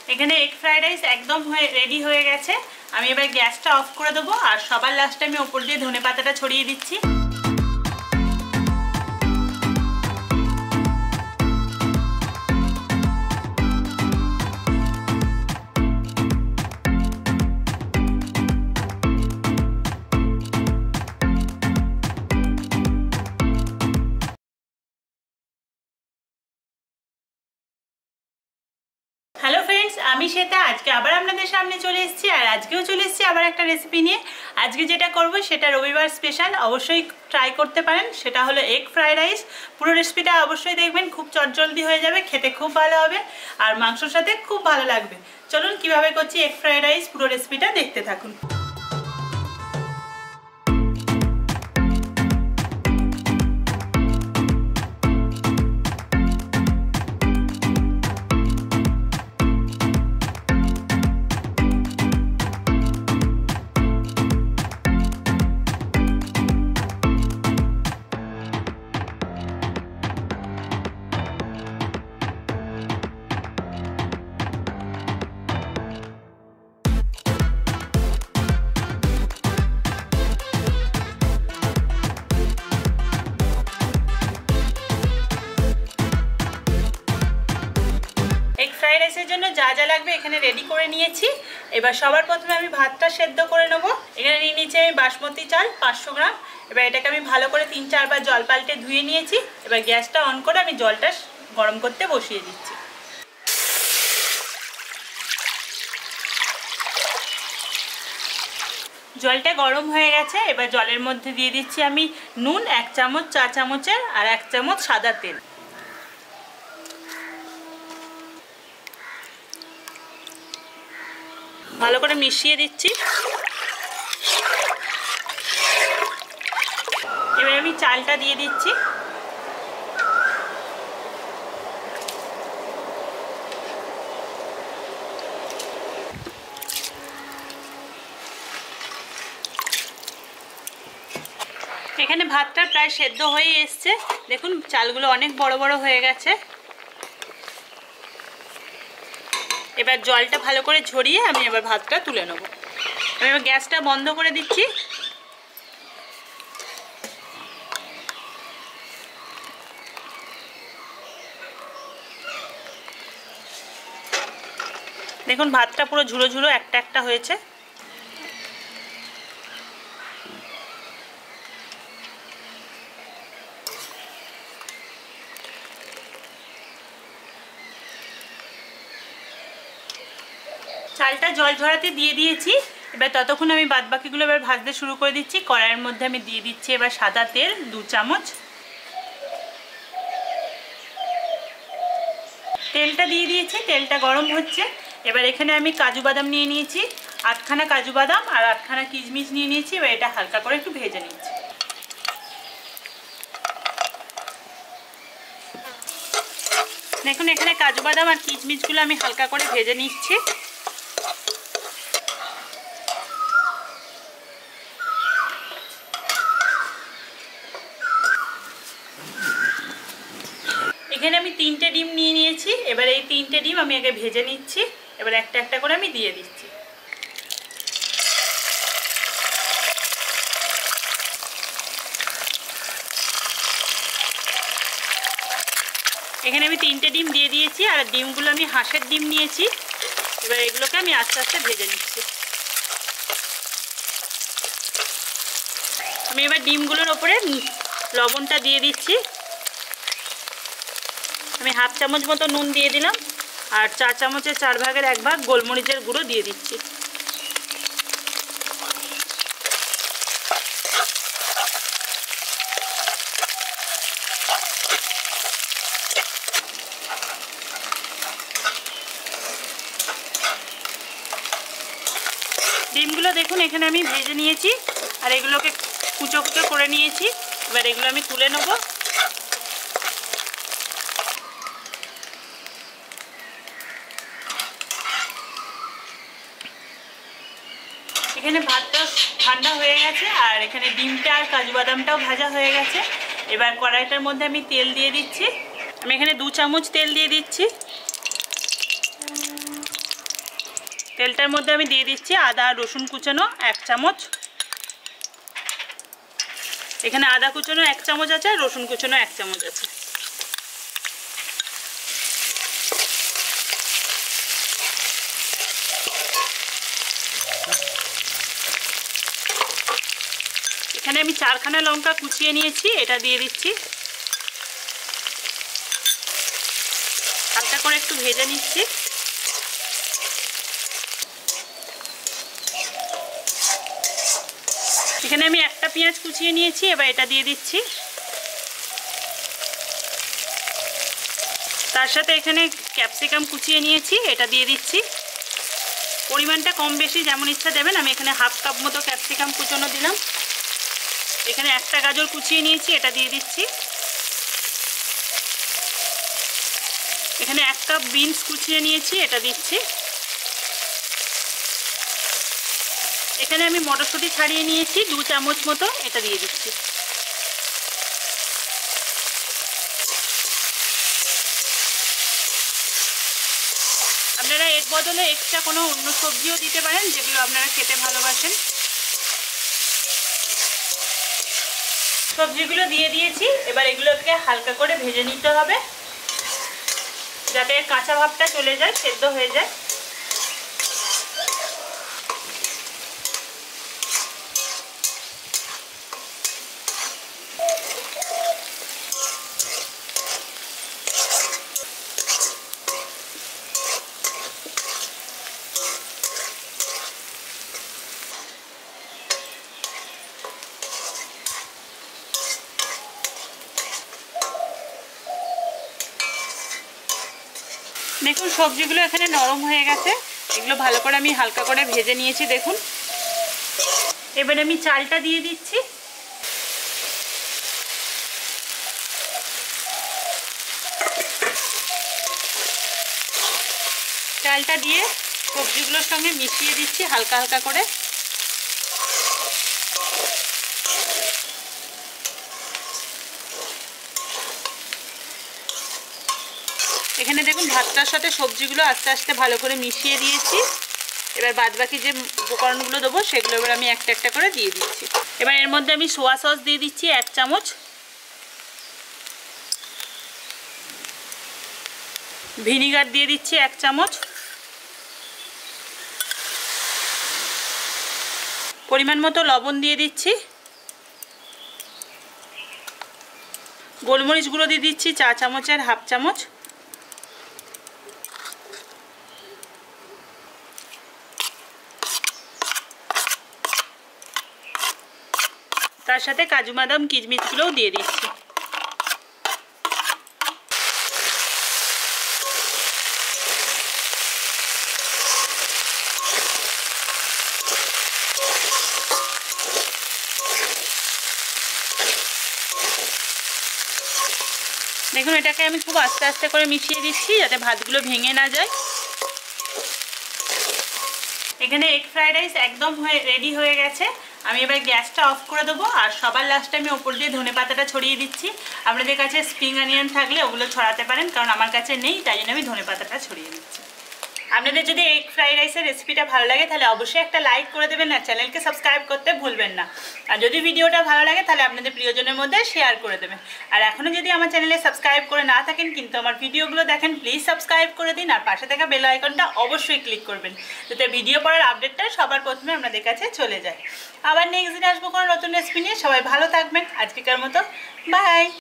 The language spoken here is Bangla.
এখানে এগ ফ্রাইড রাইস একদম রেডি হয়ে গেছে। আমি এবার গ্যাসটা অফ করে দেবো আর সবার লাস্টে আমি ওপর দিয়ে ধনেপাতাটা ছড়িয়ে দিচ্ছি। হ্যালো ফ্রেন্ডস, আমি শ্বেতা। আজকে আবার আপনাদের সামনে চলে এসেছি আর আজকেও চলে এসেছি আবার একটা রেসিপি নিয়ে। আজকে যেটা করব সেটা রবিবার স্পেশাল, অবশ্যই ট্রাই করতে পারেন। সেটা হলো এগ ফ্রাইড রাইস। পুরো রেসিপিটা অবশ্যই দেখবেন, খুব চটজলদি হয়ে যাবে, খেতে খুব ভালো হবে আর মাংসর সাথে খুব ভালো লাগবে। চলুন কিভাবে করছি এগ ফ্রাইড রাইস, পুরো রেসিপিটা দেখতে থাকুন। ফ্রাইড রাইসের জন্য যা যা লাগবে এখানে রেডি করে নিয়েছি। এবার সবার প্রথমে আমি ভাতটা সেদ্ধ করে নেব। এখানে নিয়ে নিয়েছি আমি বাসমতি চাল 500 গ্রাম। এবার এটাকে আমি ভালো করে 3-4 বার জল পাল্টে ধুয়ে নিয়েছি। এবার গ্যাসটা অন করে আমি জলটা গরম করতে বসিয়ে দিচ্ছি। জলটা গরম হয়ে গেছে। এবার জলের মধ্যে দিয়ে দিচ্ছি আমি নুন 1 চামচ, চা চামচের, আর 1 চামচ সাদা তেল। ভালো করে মিশিয়ে দিচ্ছি। এবার আমি চালটা দিয়ে দিচ্ছি। এখানে ভাতটা প্রায় সেদ্ধ হয়ে এসছে। দেখুন চালগুলো অনেক বড় বড় হয়ে গেছে। এবার জলটা ভালো করে ঝরিয়ে আমি এবার ভাতটা তুলে নেব। আমি এবার গ্যাসটা বন্ধ করে দিচ্ছি। দেখুন ভাতটা পুরো ঝুড়ো ঝুড়ো একটা একটা হয়েছে। চালটা জল ঝরাতে দিয়ে দিয়েছি। এবার ততক্ষণ আমি বাদবাকিগুলো এবার ভাজতে শুরু করে দিচ্ছি। কড়াইয়ের মধ্যে আমি দিয়ে দিচ্ছি এবার সাদা তেল 2 চামচ। তেলটা দিয়ে দিয়েছি, তেলটা গরম হচ্ছে। এবার এখানে আমি কাজু বাদাম নিয়ে নিয়েছি 8খানা কাজু বাদাম আর 8খানা কিশমিশ নিয়ে নিয়েছি। এবার এটা হালকা করে একটু ভেজে নিচ্ছি। দেখুন এখানে কাজু বাদাম আর কিশমিশগুলো আমি হালকা করে ভেজে নিচ্ছি। এখানে আমি 3টে ডিম নিয়ে নিয়েছি। এবার এই 3টে ডিম আমি আগে ভেজে নিচ্ছি। এবার একটা একটা করে আমি দিয়ে দিচ্ছি। এখানে আমি 3টে ডিম দিয়ে দিয়েছি আর ডিমগুলো আমি হাঁসের ডিম নিয়েছি। এবার এগুলোকে আমি আস্তে আস্তে ভেজে নিচ্ছি। আমি এবার ডিমগুলোর ওপরে লবণটা দিয়ে দিচ্ছি। আমি হাফ চামচ মতো নুন দিয়ে দিলাম আর 4 চামচের 4 ভাগের 1 ভাগ গোলমরিচের গুঁড়ো দিয়ে দিচ্ছি। ডিমগুলো দেখুন এখানে আমি ভেজে নিয়েছি আর এগুলোকে কুচো কুচো করে নিয়েছি। এবার এগুলো আমি তুলে নেব। এখানে ভাতটা ঠান্ডা হয়ে গেছে আর এখানে ডিমটা আর কাজু বাদামটাও ভাজা হয়ে গেছে। এবার কড়াইটার মধ্যে আমি তেল দিয়ে দিচ্ছি। আমি এখানে 2 চামচ তেল দিয়ে দিচ্ছি। তেলটার মধ্যে আমি দিয়ে দিচ্ছি আদা আর রসুন কুচানো 1 চামচ। এখানে আদা কুচানো 1 চামচ আছে আর রসুন কুচানো 1 চামচ আছে। এখানে আমি 4খানা লঙ্কা কুচিয়ে নিয়েছি, এটা দিয়ে দিচ্ছি। হালকা করে একটু ভেজে নিচ্ছি। এখানে আমি একটা পেঁয়াজ কুচিয়ে নিয়েছি, এবার এটা দিয়ে দিচ্ছি। তার সাথে এখানে ক্যাপসিকাম কুচিয়ে নিয়েছি, এটা দিয়ে দিচ্ছি। পরিমাণটা কম বেশি যেমন ইচ্ছা দেবেন। আমি এখানে 1/2 কাপ মতো ক্যাপসিকাম কুচানো দিলাম। এখানে একটা গাজর কুচিয়ে নিয়েছি, এটা দিয়ে দিচ্ছি। এখানে 1 কাপ বিনস কুচিয়ে নিয়েছি, এটা দিচ্ছি। এখানে আমি মটরশুঁটি ছাড়িয়ে নিয়েছি 2 চামচ মতো, এটা দিয়ে দিচ্ছি। আপনারা এর বদলে এক্সট্রা কোনো অন্য সবজিও দিতে পারেন, যেগুলো আপনারা খেতে ভালোবাসেন। সবজিগুলো দিয়ে দিয়েছি, এবার এগুলোকে হালকা করে ভেজে নিতে হবে যাতে কাঁচা ভাবটা চলে যায়, সেদ্ধ হয়ে যায়। দেখুন সবজিগুলো এখানে নরম হয়ে গেছে, এগুলো ভালো করে আমি হালকা করে ভেজে নিয়েছি। দেখুন এবার আমি চালটা দিয়ে দিচ্ছি। চালটা দিয়ে সবজিগুলোর সঙ্গে মিশিয়ে দিচ্ছি হালকা হালকা করে। এখানে দেখুন ভাতটার সাথে সবজিগুলো আস্তে আস্তে ভালো করে মিশিয়ে দিয়েছি। এবার বাদবাকি যে উপকরণগুলো দেবো সেগুলো এবার আমি একটা একটা করে দিয়ে দিচ্ছি। এবার এর মধ্যে আমি সোয়া সস দিয়ে দিচ্ছি 1 চামচ। ভিনিগার দিয়ে দিচ্ছি 1 চামচ। পরিমাণ মতো লবণ দিয়ে দিচ্ছি। গোলমরিচ গুঁড়ো দিয়ে দিচ্ছি 4 চামচের 1/2 চামচ। তার সাথে কাজু বাদাম কিশমিশগুলোও দিয়ে দিচ্ছি। দেখুন এটাকে আমি খুব আস্তে আস্তে করে মিশিয়ে দিচ্ছি যাতে ভাতগুলো ভেঙে না যায়। এখানে এগ ফ্রাইড রাইস একদম রেডি হয়ে গেছে। আমি এবার গ্যাসটা অফ করে দেবো আর সবার লাস্টে আমি ওপর দিয়ে ধনেপাতাটা ছড়িয়ে দিচ্ছি। আপনাদের কাছে স্প্রিং অনিয়ন থাকলে ওগুলো ছড়াতে পারেন, কারণ আমার কাছে নেই, তাই জন্য আমি ধনেপাতাটা ছড়িয়ে দিচ্ছি। আপনাদের যদি এগ ফ্রাইড রাইসের রেসিপিটা ভালো লাগে তাহলে অবশ্যই একটা লাইক করে দেবেন আর চ্যানেলকে সাবস্ক্রাইব করতে ভুলবেন না। আর যদি ভিডিওটা ভালো লাগে তাহলে আপনাদের প্রিয়জনের মধ্যে শেয়ার করে দেবেন। আর এখনও যদি আমার চ্যানেলে সাবস্ক্রাইব করে না থাকেন কিন্তু আমার ভিডিওগুলো দেখেন, প্লিজ সাবস্ক্রাইব করে দিন আর পাশে থাকা বেল আইকনটা অবশ্যই ক্লিক করবেন যাতে ভিডিও পড়ার আপডেটটা সবার প্রথমে আপনাদের কাছে চলে যায়। আবার নেক্সট দিন আসবো কোনো নতুন রেসিপি নিয়ে। সবাই ভালো থাকবেন। আজকেকার মতো বাই।